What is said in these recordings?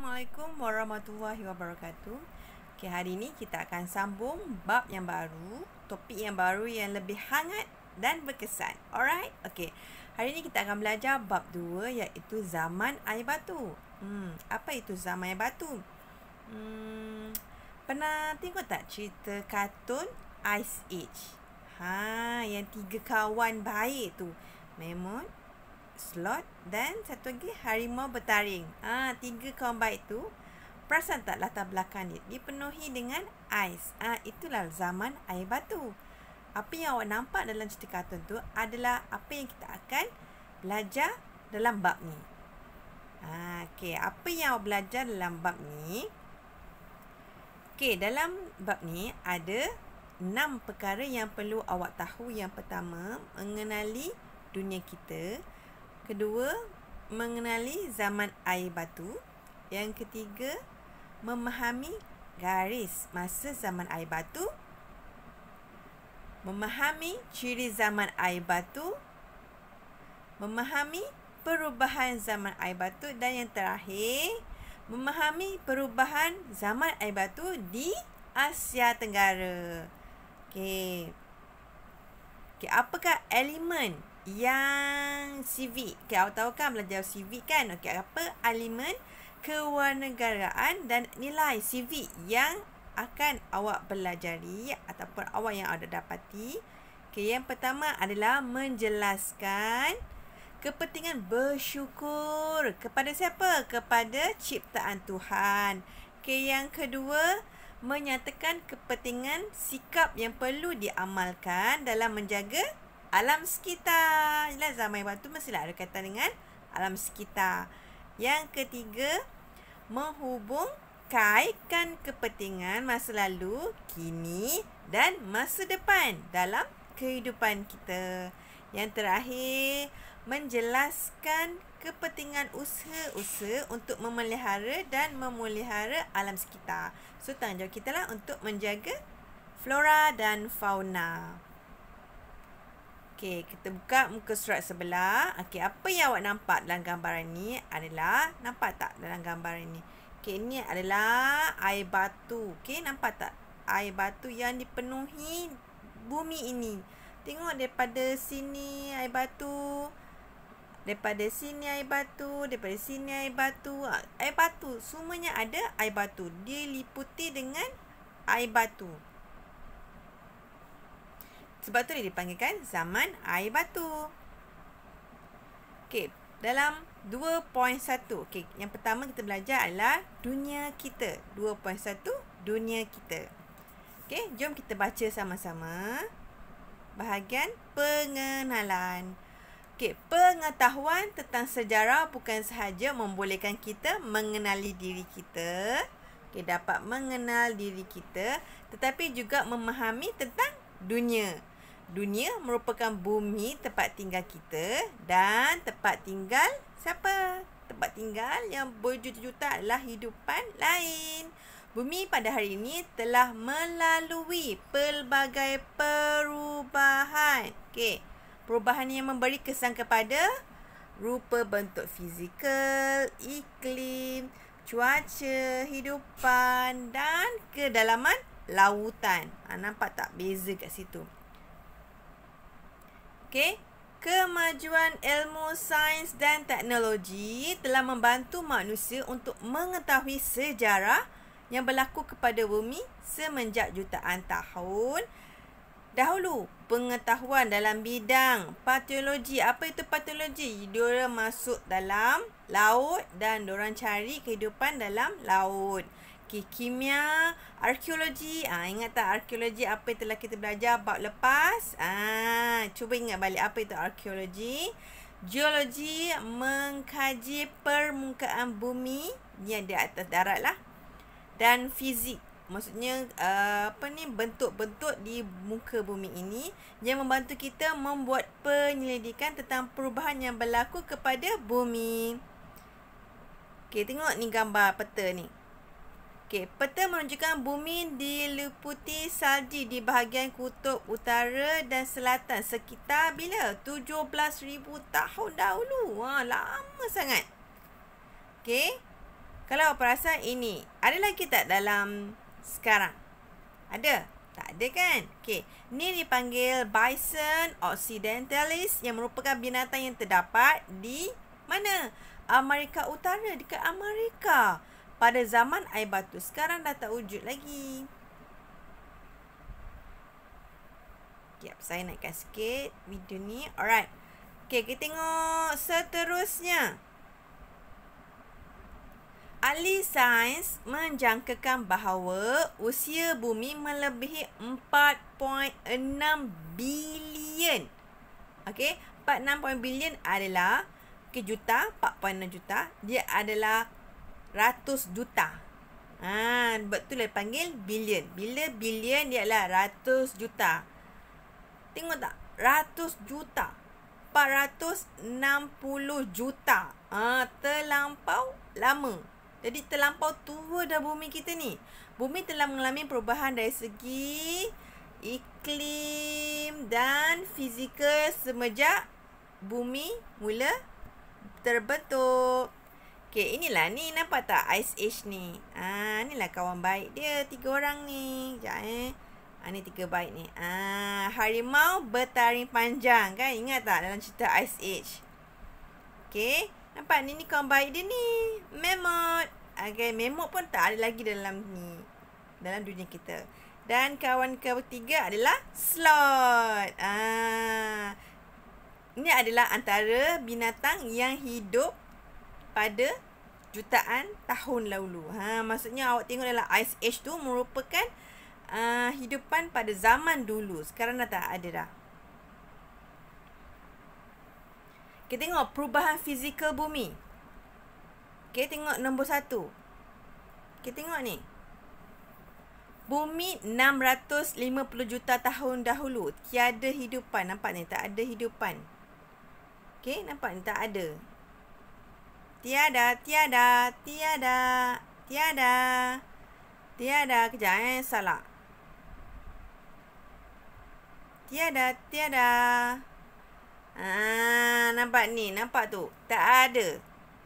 Assalamualaikum warahmatullahi wabarakatuh. Okay, hari ini kita akan sambung bab yang baru, topik yang baru yang lebih hangat dan berkesan. Alright? Okay. Hari ini kita akan belajar bab 2 iaitu zaman air batu. Apa itu zaman air batu? Pernah tengok tak cerita kartun Ice Age? Yang 3 kawan baik tu. Memon, Sloth dan satu lagi harimau bertaring. 3 kawan baik tu. Perasan tak latar belakang dia dipenuhi dengan ais. Itulah zaman air batu. Apa yang awak nampak dalam cerita kartun tu adalah apa yang kita akan belajar dalam bab ni. Okey, apa yang awak belajar dalam bab ni? Okey, dalam bab ni ada 6 perkara yang perlu awak tahu. Yang pertama, mengenali dunia kita. Kedua, mengenali zaman air batu. Yang ketiga, memahami garis masa zaman air batu. Memahami ciri zaman air batu. Memahami perubahan zaman air batu. Dan yang terakhir, memahami perubahan zaman air batu di Asia Tenggara. Okey, apakah elemen yang civic? Awak tahu kan belajar civic kan? Apa elemen kewarganegaraan dan nilai civic yang akan awak pelajari ataupun awak yang ada dapati? Yang pertama adalah menjelaskan kepentingan bersyukur kepada siapa? Kepada ciptaan Tuhan. Yang kedua, menyatakan kepentingan sikap yang perlu diamalkan dalam menjaga alam sekitar. Yalah, zaman air batu mestilah ada kaitan dengan alam sekitar. Yang ketiga, menghubungkan kepentingan masa lalu, kini dan masa depan dalam kehidupan kita. Yang terakhir, menjelaskan kepentingan usaha-usaha untuk memelihara dan memelihara alam sekitar. So, tanggungjawab kita lah untuk menjaga flora dan fauna. Okey, kita buka muka surat sebelah. Okey, apa yang awak nampak dalam gambaran ni adalah, nampak tak dalam gambaran ni? Okey, ini adalah air batu. Okey, nampak tak? Air batu yang dipenuhi bumi ini. Tengok daripada sini air batu. Daripada sini air batu. Daripada sini air batu. Air batu. Semuanya ada air batu. Diliputi dengan air batu. Sebab tu dia dipanggilkan zaman air batu. Okey, dalam 2.1. Okey, yang pertama kita belajar adalah dunia kita. 2.1, dunia kita. Okey, jom kita baca sama-sama bahagian pengenalan. Okey, pengetahuan tentang sejarah bukan sahaja membolehkan kita mengenali diri kita. Okey, dapat mengenal diri kita, tetapi juga memahami tentang dunia. Dunia merupakan bumi tempat tinggal kita dan tempat tinggal siapa? Tempat tinggal yang berjuta-juta adalah hidupan lain. Bumi pada hari ini telah melalui pelbagai perubahan. Okey, perubahan yang memberi kesan kepada rupa bentuk fizikal, iklim, cuaca, hidupan dan kedalaman lautan. Nampak tak beza kat situ? Okey, kemajuan ilmu sains dan teknologi telah membantu manusia untuk mengetahui sejarah yang berlaku kepada bumi semenjak jutaan tahun. Dahulu, pengetahuan dalam bidang patologi. Apa itu patologi? Diorang masuk dalam laut dan diorang cari kehidupan dalam laut. Kimia, arkeologi. Ingat tak arkeologi apa yang telah kita belajar bab lepas? Cuba ingat balik apa itu arkeologi. Geologi, mengkaji permukaan bumi yang di atas darat lah. Dan fizik, maksudnya bentuk-bentuk di muka bumi ini yang membantu kita membuat penyelidikan tentang perubahan yang berlaku kepada bumi. Okey, tengok ni gambar peta ni. Okey, peta menunjukkan bumi diliputi salji di bahagian kutub utara dan selatan sekitar bila? 17,000 tahun dahulu. Lama sangat. Okey. Kalau perasan ini, ada lagi tak dalam sekarang? Ada? Tak ada kan? Okey, ni dipanggil Bison occidentalis yang merupakan binatang yang terdapat di mana? Amerika Utara, dekat Amerika. Pada zaman air batu. Sekarang dah tak wujud lagi. Sekejap, saya naikkan sikit video ni. Alright. Okey, kita tengok seterusnya. Ahli sains menjangkakan bahawa usia bumi melebihi 4.6 bilion. Okey, 4.6 bilion adalah juta, 4.6 juta. Dia adalah ratus juta. Betul lah panggil bilion. Bila bilion dia adalah ratus juta. Tengok tak? Ratus juta. 460 juta. Terlampau lama. Jadi terlampau tua dah bumi kita ni. Bumi telah mengalami perubahan dari segi iklim dan fizikal semenjak bumi mula terbentuk. Okey, inilah ni, nampak tak Ice Age ni? Inilah kawan baik dia, 3 orang ni. Sekejap ni 3 baik ni. Harimau bertaring panjang kan? Ingat tak dalam cerita Ice Age? Okey, nampak ni kawan baik dia ni. Mammoth. Okay, mammoth pun tak ada lagi dalam ni. Dalam dunia kita. Dan kawan ketiga adalah sloth. Ini adalah antara binatang yang hidup pada jutaan tahun lalu. Maksudnya awak tengok dalam Ice Age tu merupakan hidupan pada zaman dulu. Sekarang dah tak ada dah. Kita tengok perubahan fizikal bumi. Okay, tengok nombor 1. Kita tengok ni. Bumi 650 juta tahun dahulu. Tiada hidupan. Nampak ni? Tak ada hidupan. Okay, nampak ni? Tak ada. Tiada. Kejap salah. Tiada. Nampak ni? Nampak tu? Tak ada.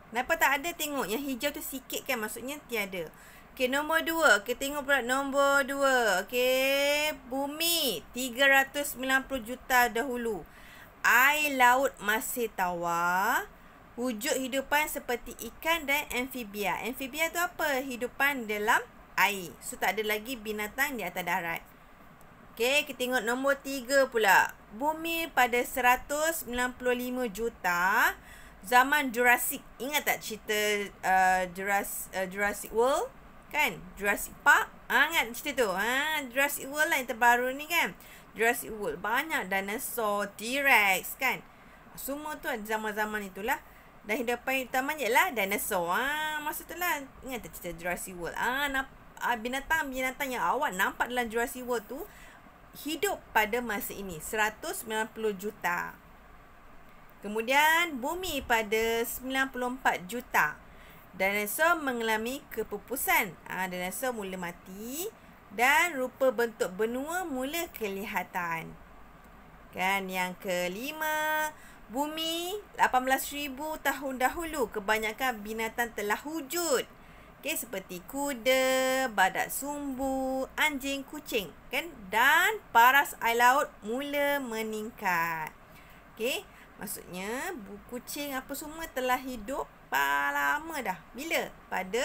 Kenapa tak ada? Tengok yang hijau tu sikit kan, maksudnya tiada. Okey, nombor 2. Kita tengok pula nombor 2. Okey, bumi 390 juta dahulu. Air laut masih tawar. Wujud hidupan seperti ikan dan amfibia. Amfibia tu apa? Hidupan dalam air. So tak ada lagi binatang di atas darat. Okey, kita tengok nombor 3 pula. Bumi pada 195 juta. Zaman Jurassic. Ingat tak cerita Jurassic World? Kan? Jurassic Park. Ingat cerita tu? Jurassic World lah yang terbaru ni kan? Jurassic World. Banyak dinosaur, T-Rex kan? Semua tu zaman-zaman itulah. Dan hidupan utamanya lah dinosaur. Masa tu lah. Ingat tak cerita Jurassic World? Binatang-binatang yang awak nampak dalam Jurassic World tu hidup pada masa ini. 190 juta. Kemudian bumi pada 94 juta. Dinosaur mengalami kepupusan. Dinosaur mula mati dan rupa bentuk benua mula kelihatan. Kan, yang kelima, bumi 18,000 tahun dahulu kebanyakan binatang telah wujud. Okay, seperti kuda, badak sumbu, anjing, kucing, kan? Dan paras air laut mula meningkat. Okay, maksudnya kucing apa semua telah hidup lama dah. Bila? Pada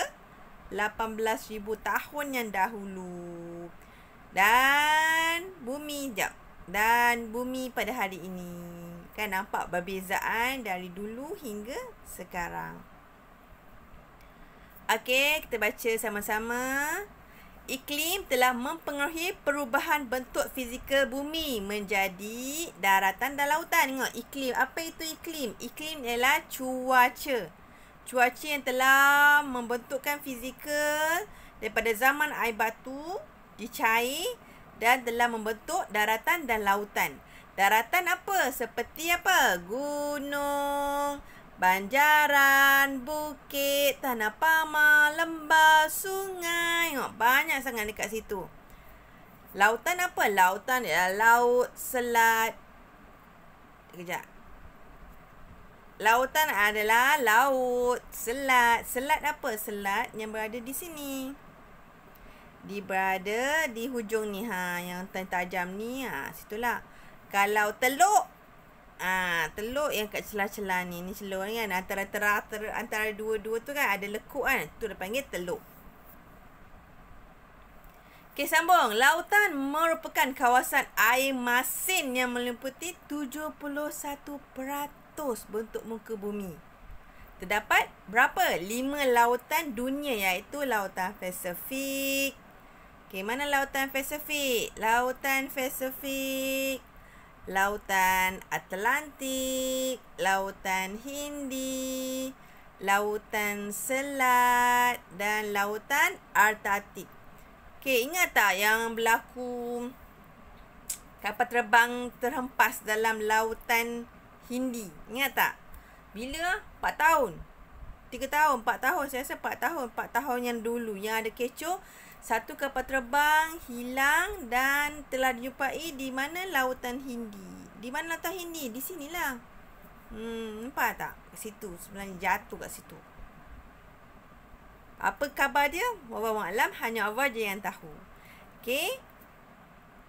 18,000 tahun yang dahulu. Dan bumi pada hari ini. Kan nampak perbezaan dari dulu hingga sekarang. Okey, kita baca sama-sama. Iklim telah mempengaruhi perubahan bentuk fizikal bumi menjadi daratan dan lautan. Tengok iklim. Apa itu iklim? Iklim ialah cuaca. Cuaca yang telah membentukkan fizikal daripada zaman air batu dicair dan telah membentuk daratan dan lautan. Daratan apa? Seperti apa? Gunung, banjaran, bukit, tanah pamah, lembah, sungai. Banyak sangat dekat situ. Lautan apa? Lautan ialah laut, selat. Kejap. Lautan adalah laut. Selat. Selat apa? Selat yang berada di sini. Berada di hujung ni. Yang tajam ni. Situlah. Kalau teluk. Teluk yang kat celah-celah ni. Ni celah ni kan. Antara dua-dua tu kan ada lekuk kan. Tu dia panggil teluk. Okey, sambung. Lautan merupakan kawasan air masin yang meliputi 71% bentuk muka bumi. Terdapat berapa? 5 lautan dunia, iaitu Lautan Pasifik. Okey, mana Lautan Pasifik? Lautan Pasifik, Lautan Atlantik, Lautan Hindi, Lautan Selat dan Lautan Arctic. Okey, ingat tak yang berlaku kapal terbang terhempas dalam Lautan Hindi? Ingat tak? Bila? 4 tahun. 3 tahun, 4 tahun. Saya rasa 4 tahun. 4 tahun yang dulu. Yang ada kecoh. Satu kapal terbang hilang dan telah dijumpai di mana Lautan Hindi. Di mana Lautan Hindi? Di sinilah. Nampak tak? Kat situ. Sebenarnya jatuh kat situ. Apa khabar dia? Wallahu a'lam, hanya Allah je yang tahu. Okey.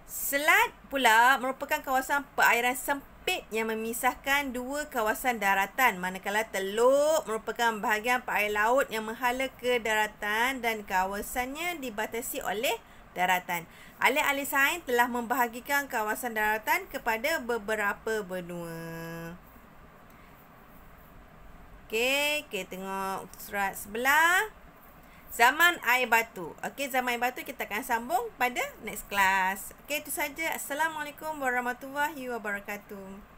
Selat pula merupakan kawasan perairan sempit yang memisahkan dua kawasan daratan. Manakala teluk merupakan bahagian perairan laut yang menghala ke daratan dan kawasannya dibatasi oleh daratan. Ahli-ahli sains telah membahagikan kawasan daratan kepada beberapa benua. Okey, kita tengok surat sebelah. Zaman air batu. Okey, zaman air batu kita akan sambung pada next class. Okey, itu saja. Assalamualaikum warahmatullahi wabarakatuh.